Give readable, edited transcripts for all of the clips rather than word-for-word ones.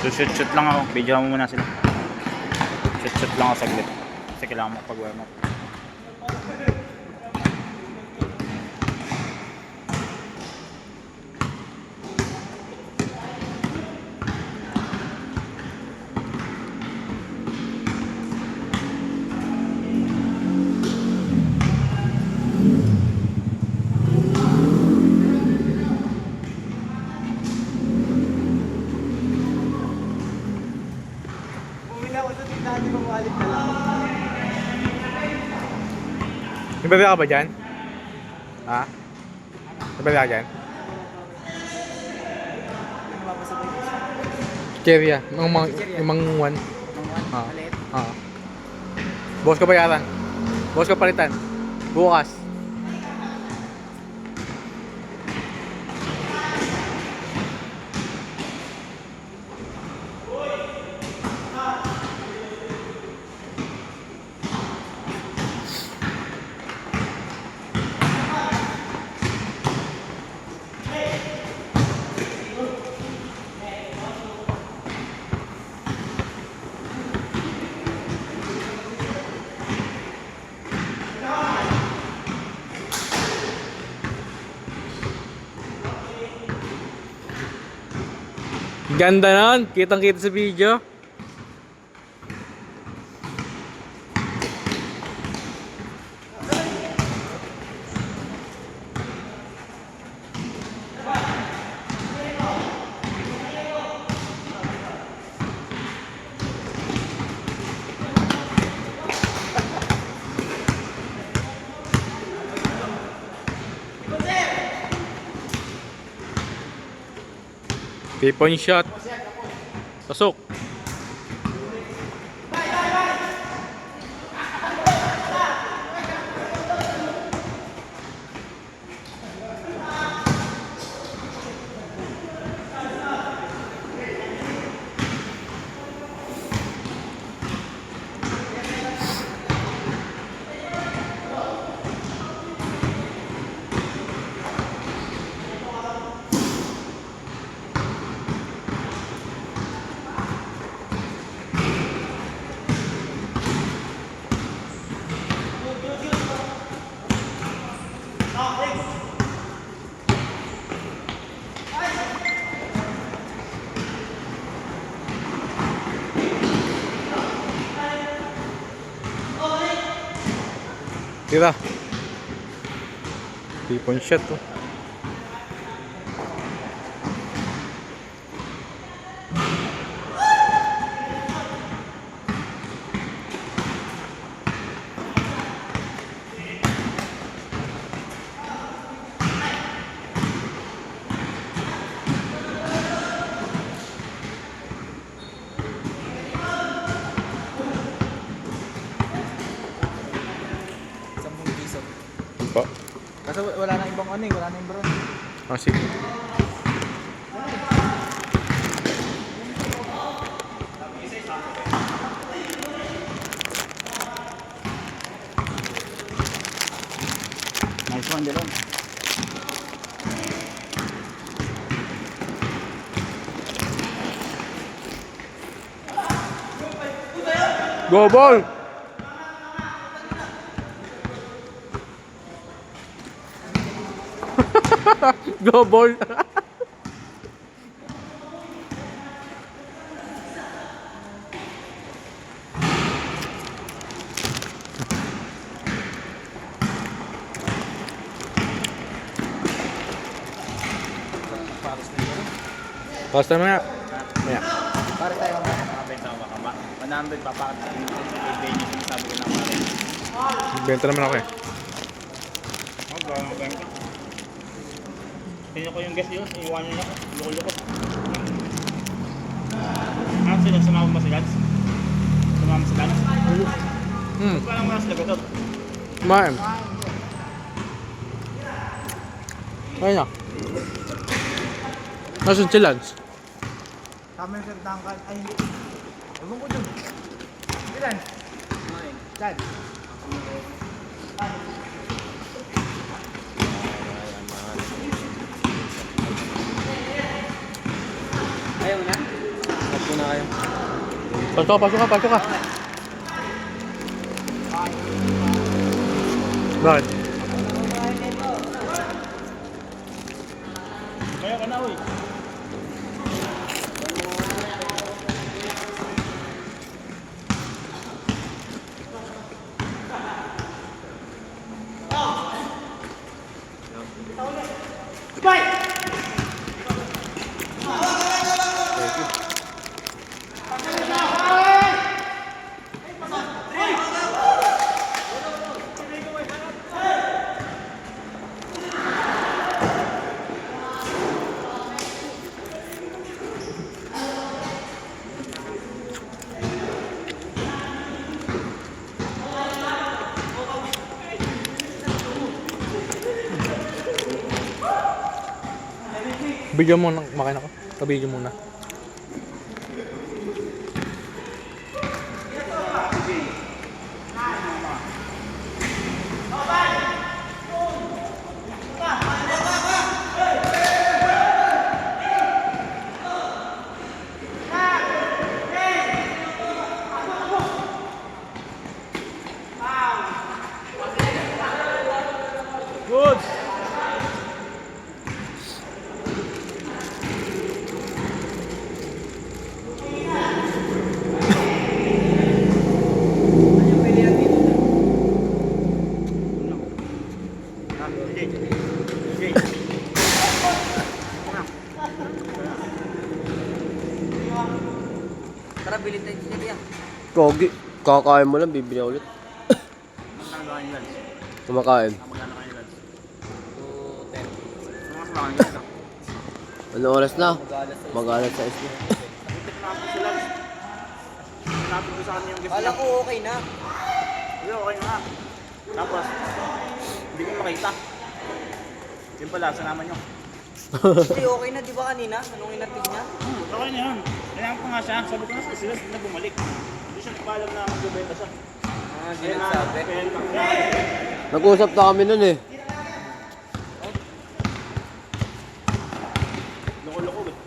So shoot lang ako. Video mo muna sila. Shoot lang ako saglit. Kasi kailangan mo pag-warm up. Nabala ka ba dyan? Ha? Nabala ka dyan? Cherry ah. Yung mangwan. Boss ko bayaran. Boss ko palitan. Bukas. Ganda nun, kitang-kita sa video. Three-point shot. Pasok. Tira. Three-point shot to. Po. Kasi wala nang ibang ano eh, wala nang ibang Ah, sige. Nice one, Jelon. Go ball! Go ball! Pass na maya. Maya. Para tayo mga Nakabenta ka baka ma. 100 papakat sa venue sinasabi ko na pare. Benta naman ako eh. Benta. Tingnan ko yung guest yun, iwan nyo na ako. Loko-loko. Sino sumama mo si Lance? Sumama si Lance? Parang mga sila gatot. Kumain. Ayun na. Nasaan si Lance? kami sir tangkal. Ay hindi. Ewan ko dun. Ilan? Chad. Ayaw na? Pasok ka, pasok ka, pasok ka. Bakit? Kaya ka na, uy. Bigyan mo ng makina ko. Kabigyan muna. Good. Tara, bilhin tayo sa yan. Kogi. Kakain mo lang, bibili ulit. Magkano kayo, Lance? Kumakain. Magkano kayo, Lance? 2:10. Ano mas makakain ka na? Ano oras na? Mag-alas sa Mag-alas 6 na. Napitik na ako sila. Napit ko sa kanya yung guest Kala niya. ko okay na. Hindi, okay nga. Tapos, hindi ko makita. Yun pala, sanama nyo. Hindi, okay na, di ba kanina? Anong inatig niya? Okay na yun. Kailangan ko nga siya. Sabi ko na sila na bumalik. Hindi siya nagpaalam na magbebenta siya. Ah, hindi Kaya na, nagsabi. kaya na. Nag-usap na kami nun eh. Loko-loko eh.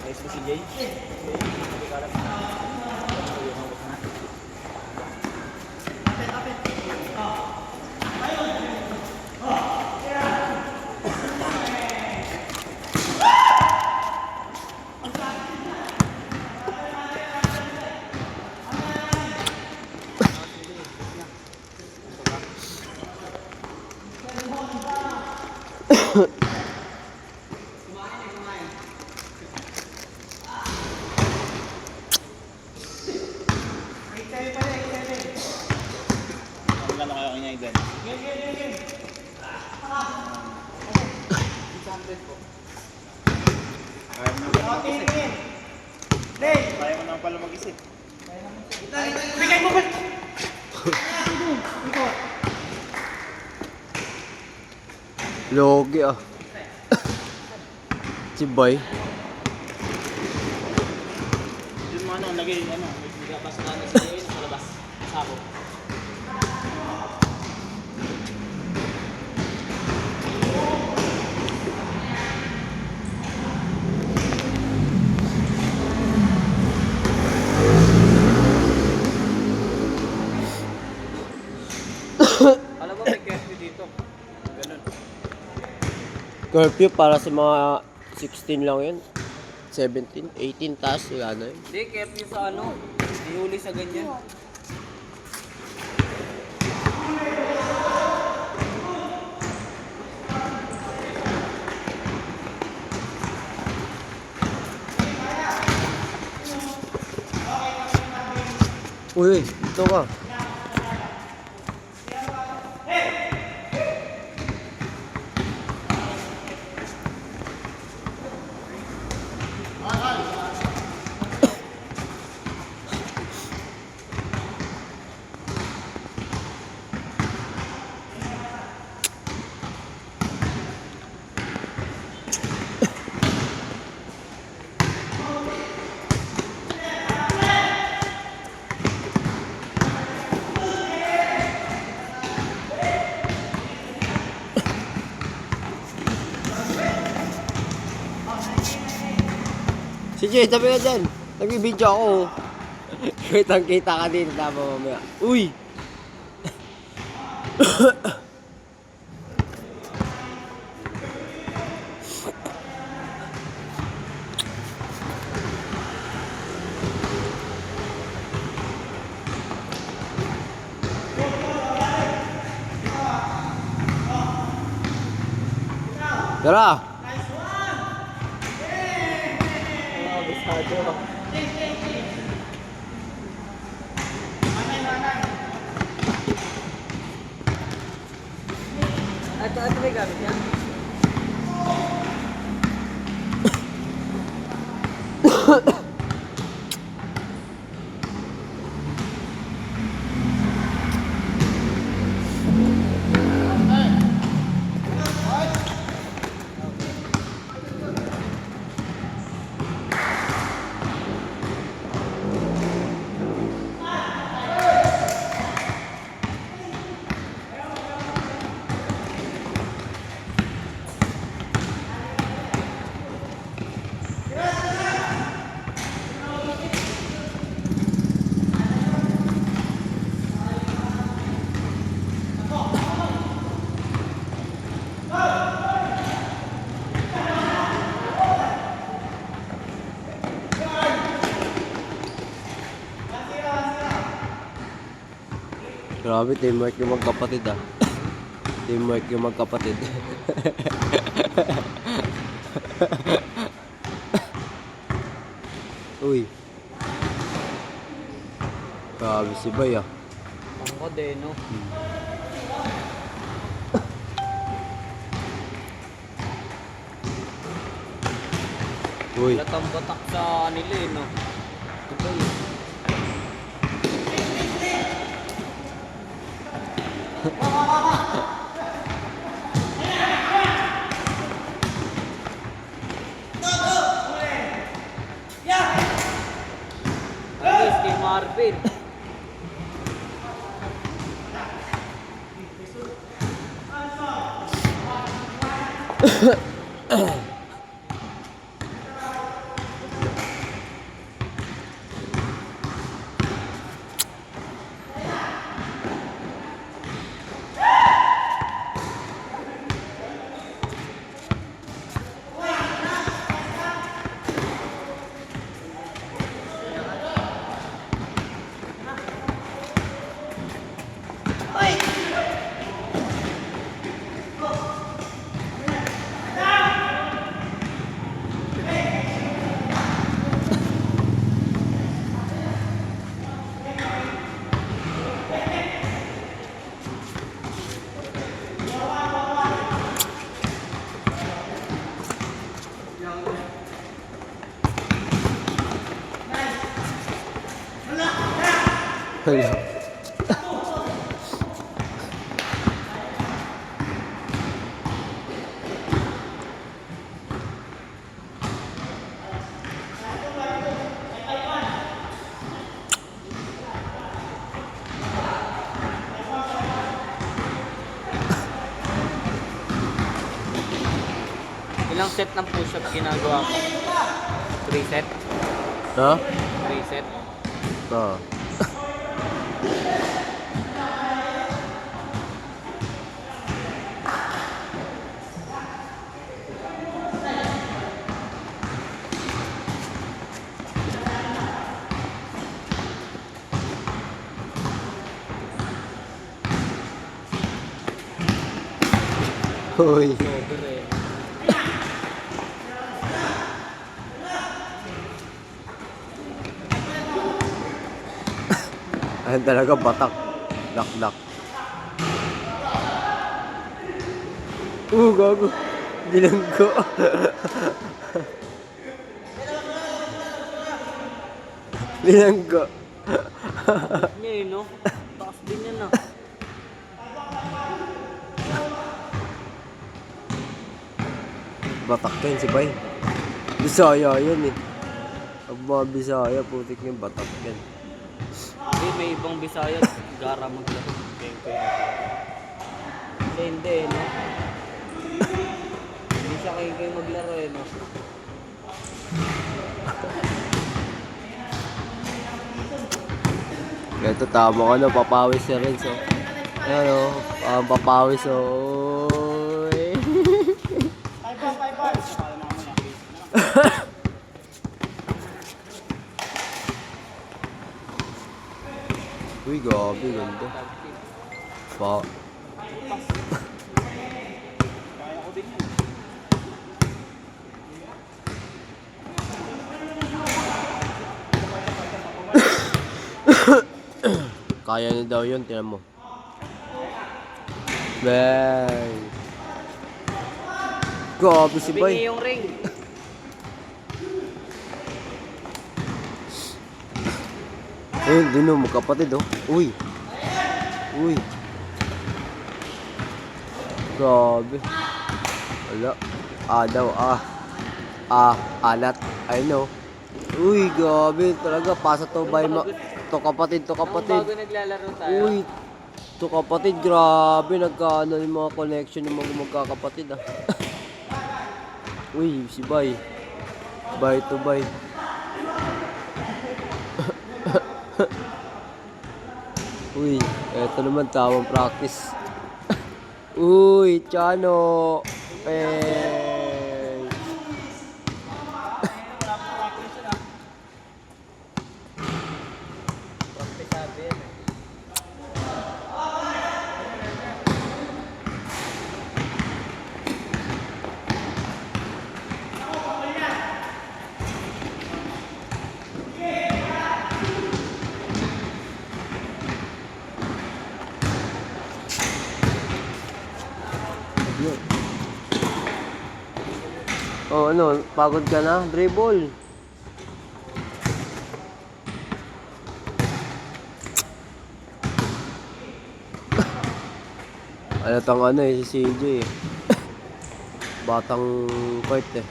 Ayos ba si Jay? Magkano kayo kanya Eden? Kaya mo naman mag-isip. Kaya mo naman pala mag-isip. Logi ah. Si Boy. Yun mo ano, lagay ano. Basta na sa iyo, sa labas. Sabo. Alam mo, may curfew dito. Ganun. Curfew para sa mga 16 lang yun. 17, 18 taas wala na yun. Hindi, curfew sa ano. Ihuli sa ganyan. Uy, ito ka. Si Jay, sabi ka dyan. Nag-video ako. Kitang-kita ka din. Tama mamaya. Uy! Tara! Abisado. Ito may gamit yan. Grabe, teamwork yung magkapatid ah. Teamwork yung magkapatid. Uy. Grabe si Bay ah. Tangkod eh, no? Uy. Latang batak sa nila eh, no? Ito eh. Alis kay Marvin. Ilang set ng push-up ginagawa mo? 3 set? Ha? 3 set? Ah. Uy. Over eh. Ayun talaga, batak. Dak-dak. Gago. Dilanggo. Dilanggo. Niya eh, no? Taas din yan ah. Batak yan si Bay. Bisaya yan eh. Ang mga Bisaya, putik yung batak yan. Hindi, may ibang Bisaya. Gara maglaro. Hindi, no? Hindi siya kayo maglaro eh, no? Ito tama ka na, papawis si Renzo. Ayan o, papawis o. Uy. Uy, gabi, ganda. Pa. Kaya niya daw yun, tinan mo. Bang! Gabi si Bay. Bingi yung ring. Eh, hindi no, magkapatid oh. Uy! Uy! Grabe. Wala. Daw, alat. I know. Uy, grabe. Talaga, pasa to by to kapatid, to kapatid. Bago naglalaro tayo. Uy! To kapatid, grabe. Nagkaano yung mga connection ng mga magkakapatid ah. Uy, si Bay. Bay to Bay. Uy, eto naman tamang practice. Uy, Chano. Oh, ano, pagod ka na? Dribble. Alatang ano eh, si CJ eh. Batang court eh.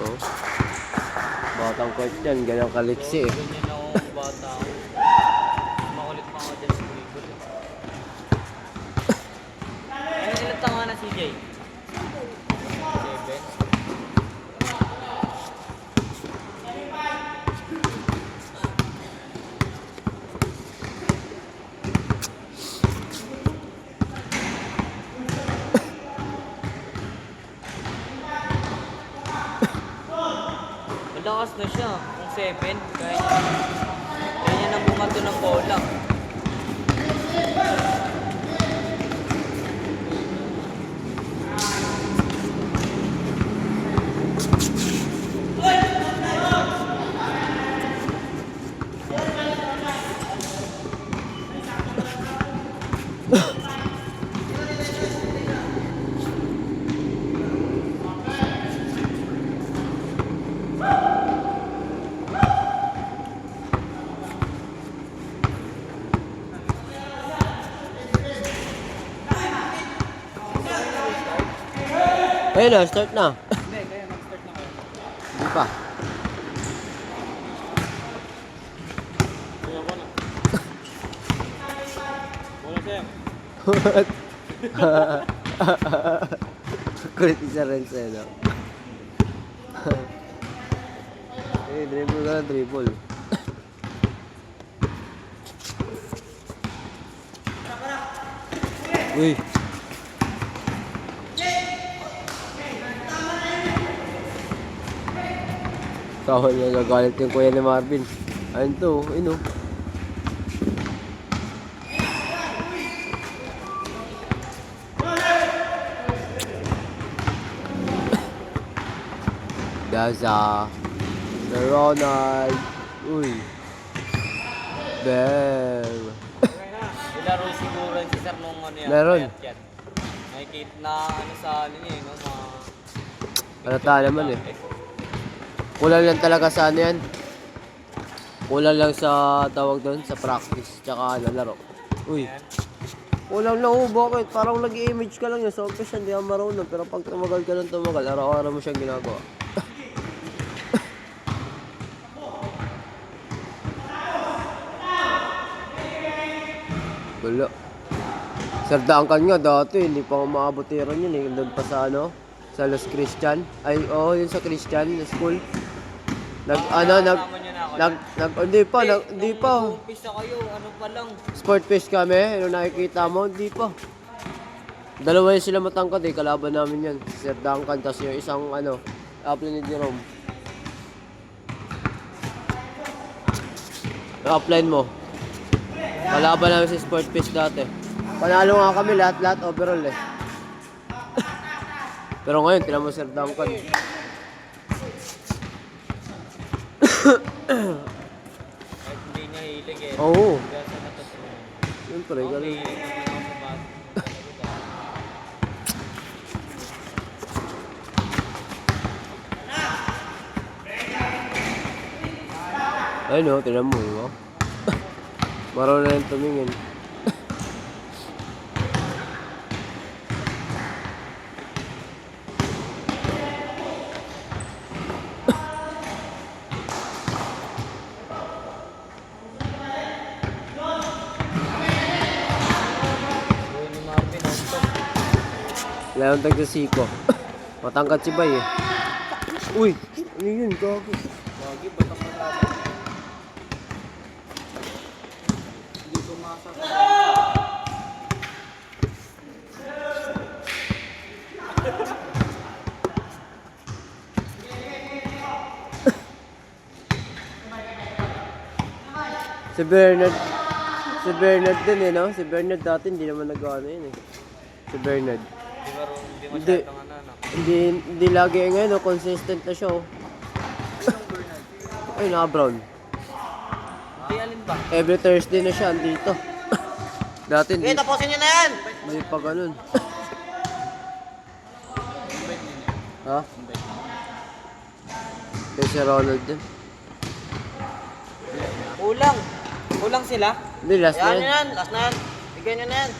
Oh. Batang court yan, ganyan kaliksi eh. Ganyan ako bata ako. Makulit pa ako dyan sa dribble. Ano ilang tanga na si Jay? 7. Malakas na siya. Kung 7, kaya niya nang bumato ng bola. Ayun na, start na. Hindi, kaya mag-start na kayo. Hindi pa. Wala siya. Kulit isa rin sa'yo, no? Eh, dribble ka na, dribble. Uy! Kahol na gagalit yung kuya ni Marvin. Ayun to, ayun oh. Daza. The Ronald. Uy. Bang. Ilaro siguro yung si Sir nung ano yan. Meron. payat yan. Nakikita na ano sa ano niya, no? Halata naman eh. Kulang lang talaga sa ano yan. Kulang lang sa tawag doon, sa practice. Tsaka ano, laro. Uy. Kulang lang oh, bakit? Parang nag-i-image ka lang yun. Sa umpisa, hindi ka marunong. Pero pag tumagal ka ng tumagal, araw-araw mo siyang ginagawa. Wala. Sir Duncan nga dati, hindi pa ako maabutiran yun eh. Doon pa sa ano, Sa Los Christian. Ay, oo, yun sa Christian na school. Hindi pa. Umpisa kayo, ano pa lang. Sport fish kami, ano nakikita mo? Hindi pa. Dalawa yun sila matangkad eh, kalaban namin yan. Si Sir Duncan, tapos yung isang upline ni Jerome. Yung upline mo. Kalaban namin si Sport fish dati. Panalo nga kami lahat overall eh. Pero ngayon, tinan mo Sir Duncan. Kahit hindi niya hilig eh. Oo. Kaya sa natutunan. Siyempre, Ako ganun. hilig naman ako sa basketball. Ayun o, tinan mo. Oh. Marunong na yung tumingin. Uy, ni Marvin, auto. Wala yung tagsasiko. Matangkat si Bay eh. Uy! Ano yun? Gago. Lagi, batak na lang. Hindi pumasok. Si Bernard din eh, no? Si Bernard dati hindi naman nagawa na yun eh. Si Bernard. Hindi Hindi. masyadong ano. Hindi lagi ngayon, no? Consistent na siya, oh. Ay, naka-brown. Hindi, alin ba? Every Thursday na siya, andito. Dati hindi, tapusin nyo na yan! hindi pa ganun. Ha? Kaya si Ronald din. Kulang. Kulang sila. Hindi, last na yan. last na yan. Bigyan nyo na yan.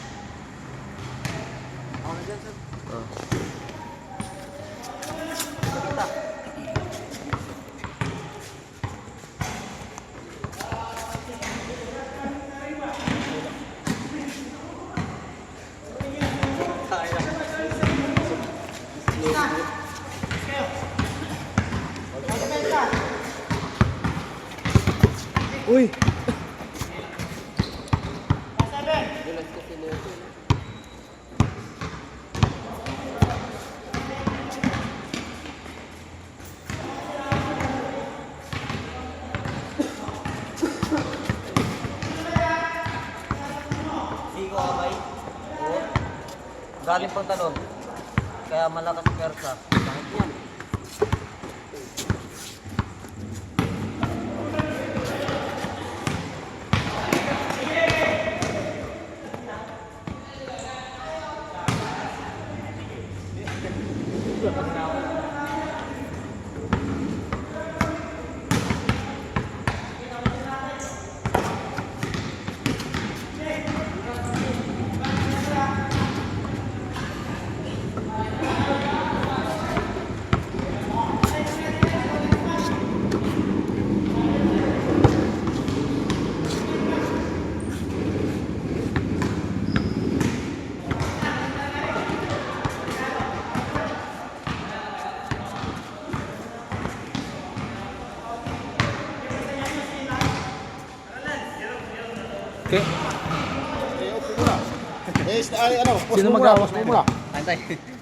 Oh. Uy! Siko ka ba? Oo. Galing pang talon. Kaya malakas persa. Bakit yan? Okay. Sino mag-awas mo muna? Antay.